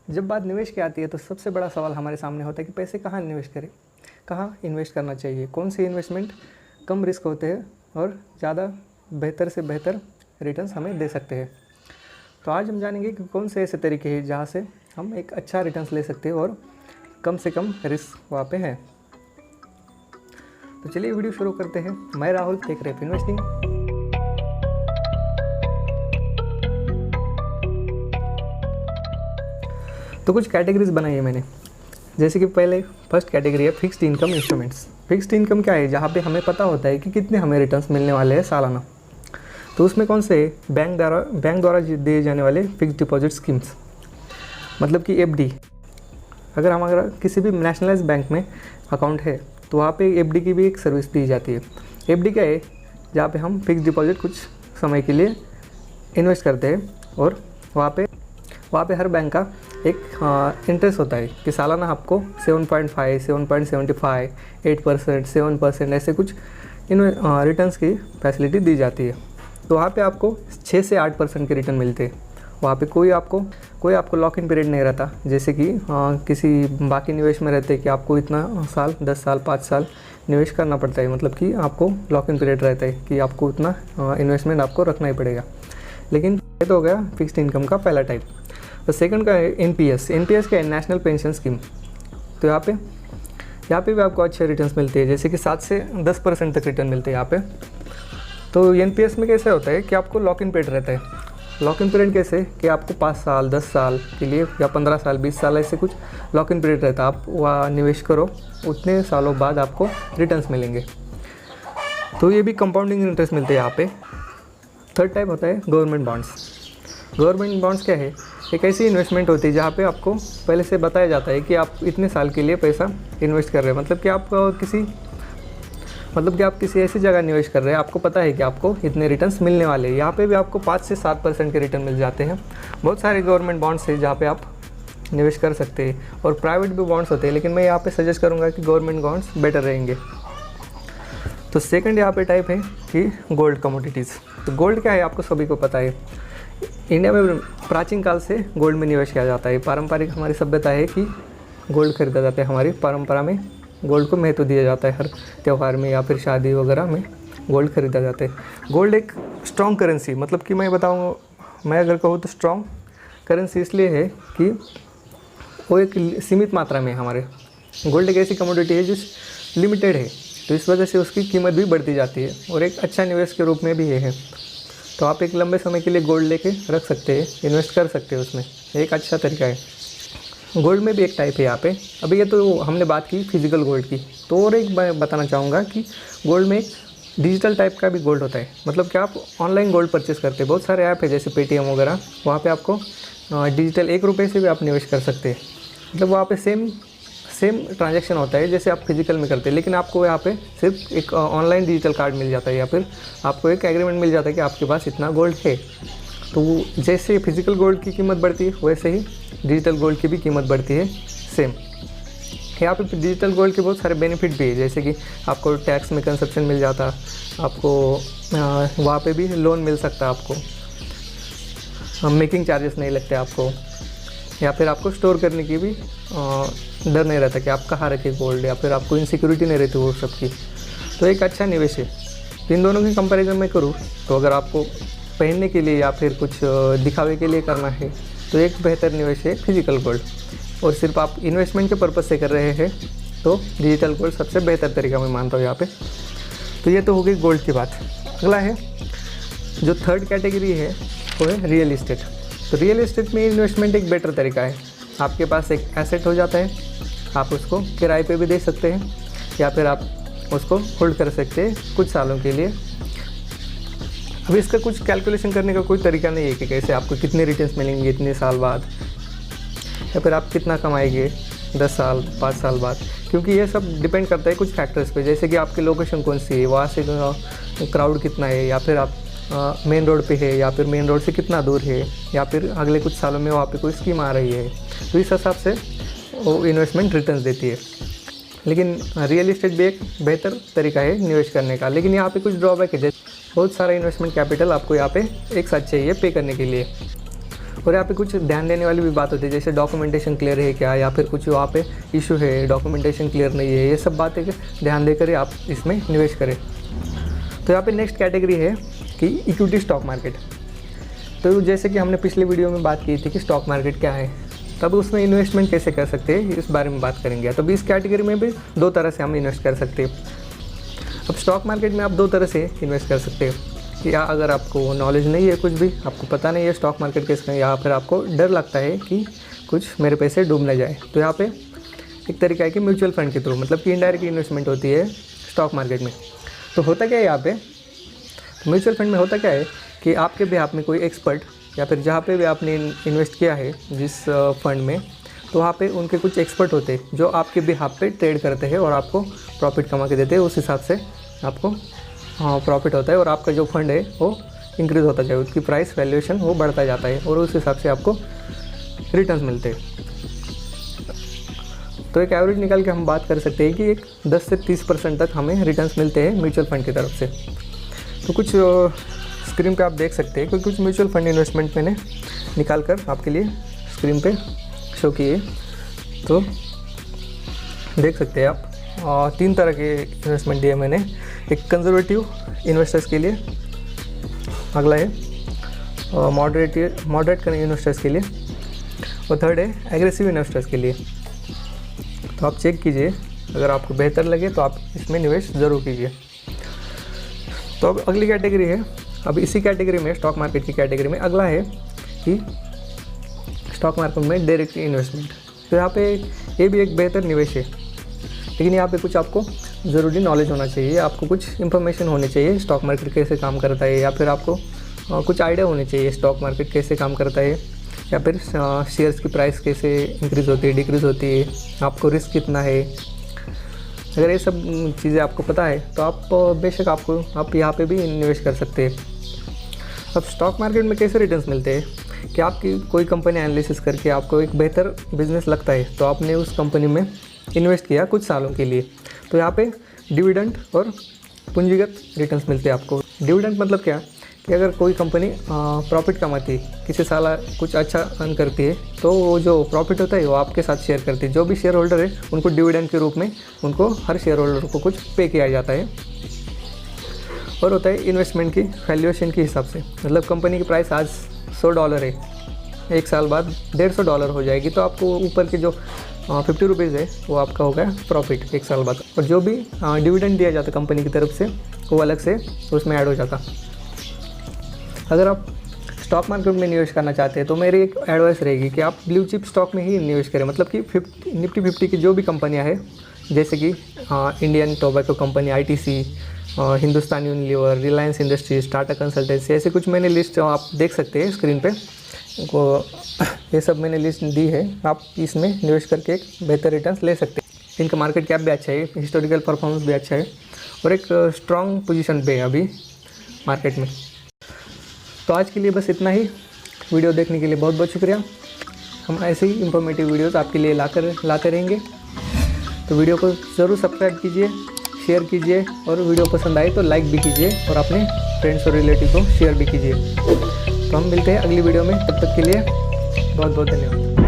जब बात निवेश की आती है तो सबसे बड़ा सवाल हमारे सामने होता है कि पैसे कहाँ निवेश करें, कहाँ इन्वेस्ट करना चाहिए, कौन सी इन्वेस्टमेंट कम रिस्क होते हैं और ज़्यादा बेहतर से बेहतर रिटर्न्स हमें दे सकते हैं। तो आज हम जानेंगे कि कौन से ऐसे तरीके हैं जहाँ से हम एक अच्छा रिटर्न्स ले सकते हैं और कम से कम रिस्क वहाँ पे है। तो चलिए वीडियो शुरू करते हैं। मैं राहुल, टेक रेप इन्वेस्टिंग। तो कुछ कैटेगरीज बनाई है मैंने, जैसे कि पहले फर्स्ट कैटेगरी है fixed income instruments. Fixed income क्या है? जहाँ पे हमें पता होता है कि कितने हमें रिटर्न्स मिलने वाले हैं सालाना। तो उसमें कौन से बैंक द्वारा दिए जाने वाले फिक्स्ड डिपॉजिट स्कीम्स, मतलब कि एफडी। अगर हमारा किसी भी नेशनलाइज बैंक में अकाउंट है तो वहाँ पे एफडी की भी एक सर्विस दी जाती है। एफडी क्या है? जहाँ पे हम फिक्स्ड डिपॉजिट कुछ समय के लिए इन्वेस्ट करते हैं और वहाँ पे हर बैंक का एक इंटरेस्ट होता है कि सालाना आपको 7.5, 7.75, 8%, 7% ऐसे कुछ रिटर्न्स की फैसिलिटी दी जाती है। तो वहाँ पे आपको 6 से 8% के रिटर्न मिलते हैं। वहाँ पे कोई आपको लॉक इन पीरियड नहीं रहता, जैसे कि किसी बाकी निवेश में रहते हैं कि आपको इतना साल, 10 साल, 5 साल निवेश करना पड़ता है। मतलब कि आपको लॉक इन पीरियड रहता है कि आपको उतना इन्वेस्टमेंट आपको रखना ही पड़ेगा। लेकिन ये तो हो गया फिक्स्ड इनकम का पहला टाइप। तो सेकंड का है एनपीएस। एनपीएस क्या है? National pension scheme. तो यहाँ पे भी आपको अच्छे रिटर्न्स मिलते हैं, जैसे कि 7 से 10% तक रिटर्न मिलते हैं यहाँ पे। तो एनपीएस में कैसे होता है कि आपको लॉक इन पीरियड रहता है। लॉक इन पीरियड कैसे कि आपको 5 साल, 10 साल के लिए या 15 साल, 20 साल ऐसे कुछ लॉक इन पीरियड रहता है। आप वहाँ निवेश करो, उतने सालों बाद आपको रिटर्न्स मिलेंगे। तो ये भी कंपाउंडिंग इंटरेस्ट मिलते हैं यहाँ पे। थर्ड टाइप होता है गवर्नमेंट बॉन्ड्स। गवर्नमेंट बॉन्ड्स क्या है? एक ऐसी इन्वेस्टमेंट होती है जहाँ पे आपको पहले से बताया जाता है कि आप इतने साल के लिए पैसा इन्वेस्ट कर रहे हैं। मतलब कि आप किसी ऐसी जगह निवेश कर रहे हैं, आपको पता है कि आपको इतने रिटर्न्स मिलने वाले हैं। यहाँ पे भी आपको 5 से 7% के रिटर्न मिल जाते हैं। बहुत सारे गवर्नमेंट बॉन्ड्स हैं जहाँ पे आप निवेश कर सकते हैं, और प्राइवेट भी बॉन्ड्स होते हैं, लेकिन मैं यहाँ पे सजेस्ट करूँगा कि गवर्नमेंट बॉन्ड्स बेटर रहेंगे। तो सेकंड यहाँ पे टाइप है कि गोल्ड कमोडिटीज़। तो गोल्ड क्या है? आपको सभी को पता है, इंडिया में प्राचीन काल से गोल्ड में निवेश किया जाता है। पारंपरिक हमारी सभ्यता है कि गोल्ड खरीदा जाता है। हमारी परंपरा में गोल्ड को महत्व दिया जाता है। हर त्यौहार में या फिर शादी वगैरह में गोल्ड खरीदा जाता है। गोल्ड एक स्ट्रॉन्ग करेंसी, मतलब कि मैं अगर कहूँ तो स्ट्रॉन्ग करेंसी इसलिए है कि वो एक सीमित मात्रा में हमारे गोल्ड एक ऐसी कमोडिटी है जो लिमिटेड है, तो इस वजह से उसकी कीमत भी बढ़ती जाती है और एक अच्छा निवेश के रूप में भी ये है। तो आप एक लंबे समय के लिए गोल्ड लेके रख सकते हैं, इन्वेस्ट कर सकते हैं उसमें, एक अच्छा तरीका है। गोल्ड में भी एक टाइप है यहाँ पे। अभी ये तो हमने बात की फिजिकल गोल्ड की, तो और एक मैं बताना चाहूँगा कि गोल्ड में एक डिजिटल टाइप का भी गोल्ड होता है। मतलब कि आप ऑनलाइन गोल्ड परचेस करते हैं। बहुत सारे ऐप है जैसे पेटीएम वगैरह, वहाँ पे आपको डिजिटल 1 रुपये से भी आप निवेश कर सकते हैं। मतलब वहाँ पे सेम ट्रांजैक्शन होता है जैसे आप फिजिकल में करते हैं, लेकिन आपको यहाँ पे सिर्फ एक ऑनलाइन डिजिटल कार्ड मिल जाता है या फिर आपको एक एग्रीमेंट मिल जाता है कि आपके पास इतना गोल्ड है। तो जैसे फिजिकल गोल्ड की कीमत बढ़ती है वैसे ही डिजिटल गोल्ड की भी कीमत बढ़ती है सेम। यहाँ पे डिजिटल गोल्ड के बहुत सारे बेनिफिट भी है, जैसे कि आपको टैक्स में कंसेप्शन मिल जाता, आपको वहाँ पे भी लोन मिल सकता है, आपको मेकिंग चार्जेस नहीं लगते आपको, या फिर आपको स्टोर करने की भी डर नहीं रहता कि आप कहाँ रखे गोल्ड, या फिर आपको इनसिक्योरिटी नहीं रहती वो सबकी। तो एक अच्छा निवेश है। इन दोनों की कंपैरिजन में करूँ तो अगर आपको पहनने के लिए या फिर कुछ दिखावे के लिए करना है तो एक बेहतर निवेश है फिजिकल गोल्ड, और सिर्फ आप इन्वेस्टमेंट के पर्पज़ से कर रहे हैं तो डिजिटल गोल्ड सबसे बेहतर तरीका मैं मानता हूँ यहाँ पे। तो ये तो हो गई गोल्ड की बात। अगला है जो थर्ड कैटेगरी है वो है रियल इस्टेट। तो रियल इस्टेट में इन्वेस्टमेंट एक बेटर तरीका है। आपके पास एक एसेट हो जाता है, आप उसको किराए पे भी दे सकते हैं या फिर आप उसको होल्ड कर सकते हैं कुछ सालों के लिए। अभी इसका कुछ कैलकुलेशन करने का कोई तरीका नहीं है कि कैसे आपको कितने रिटर्न्स मिलेंगे इतने साल बाद, या फिर आप कितना कमाएंगे 10 साल, 5 साल बाद, क्योंकि ये सब डिपेंड करता है कुछ फैक्टर्स पे, जैसे कि आपकी लोकेशन कौन सी है, वहाँ से क्राउड कितना है, या फिर आप मेन रोड पे है या फिर मेन रोड से कितना दूर है, या फिर अगले कुछ सालों में वहाँ पे कोई स्कीम आ रही है। तो इस हिसाब से वो इन्वेस्टमेंट रिटर्न्स देती है। लेकिन रियल इस्टेट भी एक बेहतर तरीका है निवेश करने का। लेकिन यहाँ पे कुछ ड्रॉबैक है, जैसे बहुत सारा इन्वेस्टमेंट कैपिटल आपको यहाँ पे एक साथ चाहिए पे करने के लिए, और यहाँ पे कुछ ध्यान देने वाली भी बात होती है, जैसे डॉक्यूमेंटेशन क्लियर है क्या, या फिर कुछ वहाँ पे इशू है, डॉक्यूमेंटेशन क्लियर नहीं है, ये सब बातें ध्यान देकर आप इसमें निवेश करें। तो यहाँ पे नेक्स्ट कैटेगरी है कि इक्विटी स्टॉक मार्केट। तो जैसे कि हमने पिछले वीडियो में बात की थी कि स्टॉक मार्केट क्या है, तब उसमें इन्वेस्टमेंट कैसे कर सकते हैं इस बारे में बात करेंगे। तो इस कैटेगरी में भी दो तरह से हम इन्वेस्ट कर सकते हैं। अब स्टॉक मार्केट में आप दो तरह से इन्वेस्ट कर सकते हैं, या अगर आपको नॉलेज नहीं है, कुछ भी आपको पता नहीं है स्टॉक मार्केट कैसे है, या फिर आपको डर लगता है कि कुछ मेरे पैसे डूब न जाए, तो यहाँ पे एक तरीका है कि म्यूचुअल फंड के थ्रू, मतलब कि इनडायरेक्ट इन्वेस्टमेंट होती है स्टॉक मार्केट में। तो होता क्या है यहाँ पे, म्यूचुअल फंड में होता क्या है कि आपके बिहाफ में कोई एक्सपर्ट, या फिर जहाँ पे भी आपने इन्वेस्ट किया है जिस फंड में, तो वहाँ पे उनके कुछ एक्सपर्ट होते हैं जो आपके बिहाफ पे ट्रेड करते हैं और आपको प्रॉफिट कमा के देते हैं। उस हिसाब से आपको प्रॉफिट होता है और आपका जो फंड है वो इंक्रीज़ होता जाए, उसकी प्राइस वैल्यूएशन वो बढ़ता जाता है और उस हिसाब से आपको रिटर्न्स मिलते हैं। तो एक एवरेज निकाल के हम बात कर सकते हैं कि एक 10 से 30% तक हमें रिटर्न्स मिलते हैं म्यूचुअल फंड की तरफ से। तो कुछ स्क्रीन पे आप देख सकते हैं, क्योंकि कुछ म्यूचुअल फंड इन्वेस्टमेंट मैंने निकाल कर आपके लिए स्क्रीन पे शो किए। तो देख सकते हैं आप, 3 तरह के इन्वेस्टमेंट दिए मैंने। एक कंजर्वेटिव इन्वेस्टर्स के लिए, अगला है मॉडरेट इन्वेस्टर्स के लिए, और थर्ड है एग्रेसिव इन्वेस्टर्स के लिए। तो आप चेक कीजिए, अगर आपको बेहतर लगे तो आप इसमें निवेश ज़रूर कीजिए। तो अब अगली कैटेगरी है, अब इसी कैटेगरी में स्टॉक मार्केट की कैटेगरी में अगला है कि स्टॉक मार्केट में डायरेक्ट इन्वेस्टमेंट। तो यहाँ पे ये भी एक बेहतर निवेश है, लेकिन यहाँ पे कुछ आपको ज़रूरी नॉलेज होना चाहिए, आपको कुछ इन्फॉर्मेशन होनी चाहिए स्टॉक मार्केट कैसे काम करता है, या फिर आपको कुछ आइडिया होने चाहिए स्टॉक मार्केट कैसे काम करता है, या फिर शेयर्स की प्राइस कैसे इंक्रीज़ होती है, डिक्रीज़ होती है, आपको रिस्क कितना है। अगर ये सब चीज़ें आपको पता है तो आप बेशक आप यहाँ पे भी निवेश कर सकते हैं। अब स्टॉक मार्केट में कैसे रिटर्न्स मिलते हैं कि आपकी कोई कंपनी एनालिसिस करके आपको एक बेहतर बिजनेस लगता है, तो आपने उस कंपनी में इन्वेस्ट किया कुछ सालों के लिए, तो यहाँ पे डिविडेंड और पूंजीगत रिटर्न्स मिलते हैं आपको। डिविडेंड मतलब क्या कि अगर कोई कंपनी प्रॉफिट कमाती है, किसी साल कुछ अच्छा अर्न करती है, तो वो जो प्रॉफिट होता है वो आपके साथ शेयर करती है। जो भी शेयर होल्डर है उनको डिविडेंड के रूप में उनको हर शेयर होल्डर को कुछ पे किया जाता है। और होता है इन्वेस्टमेंट की वैल्यूएशन के हिसाब से, मतलब कंपनी की प्राइस आज $100 है, एक साल बाद $150 हो जाएगी, तो आपको ऊपर के जो 50 रुपीज़ है वो आपका होगा प्रॉफिट एक साल बाद। और जो भी डिविडेंड दिया जाता कंपनी की तरफ से वो अलग से उसमें ऐड हो जाता। अगर आप स्टॉक मार्केट में निवेश करना चाहते हैं तो मेरी एक एडवाइस रहेगी कि आप ब्लू चिप स्टॉक में ही निवेश करें, मतलब कि निफ्टी 50 की जो भी कंपनियां हैं, जैसे कि Indian tobacco company, ITC, Hindustan Unilever, Reliance industries, Tata consultancy, ऐसे कुछ मैंने लिस्ट आप देख सकते हैं स्क्रीन पे, ये सब मैंने लिस्ट दी है। आप इसमें निवेश करके एक बेहतर रिटर्न्स ले सकते हैं। इनका मार्केट कैप भी अच्छा है, हिस्टोरिकल परफॉर्मेंस भी अच्छा है और एक स्ट्रॉन्ग पोजीशन पे है अभी मार्केट में। तो आज के लिए बस इतना ही। वीडियो देखने के लिए बहुत बहुत शुक्रिया। हम ऐसे ही इंफॉर्मेटिव वीडियोस आपके लिए लाते रहेंगे। तो वीडियो को ज़रूर सब्सक्राइब कीजिए, शेयर कीजिए, और वीडियो पसंद आए तो लाइक भी कीजिए और अपने फ्रेंड्स और रिलेटिव को शेयर भी कीजिए। तो हम मिलते हैं अगली वीडियो में, तब तक के लिए बहुत बहुत धन्यवाद।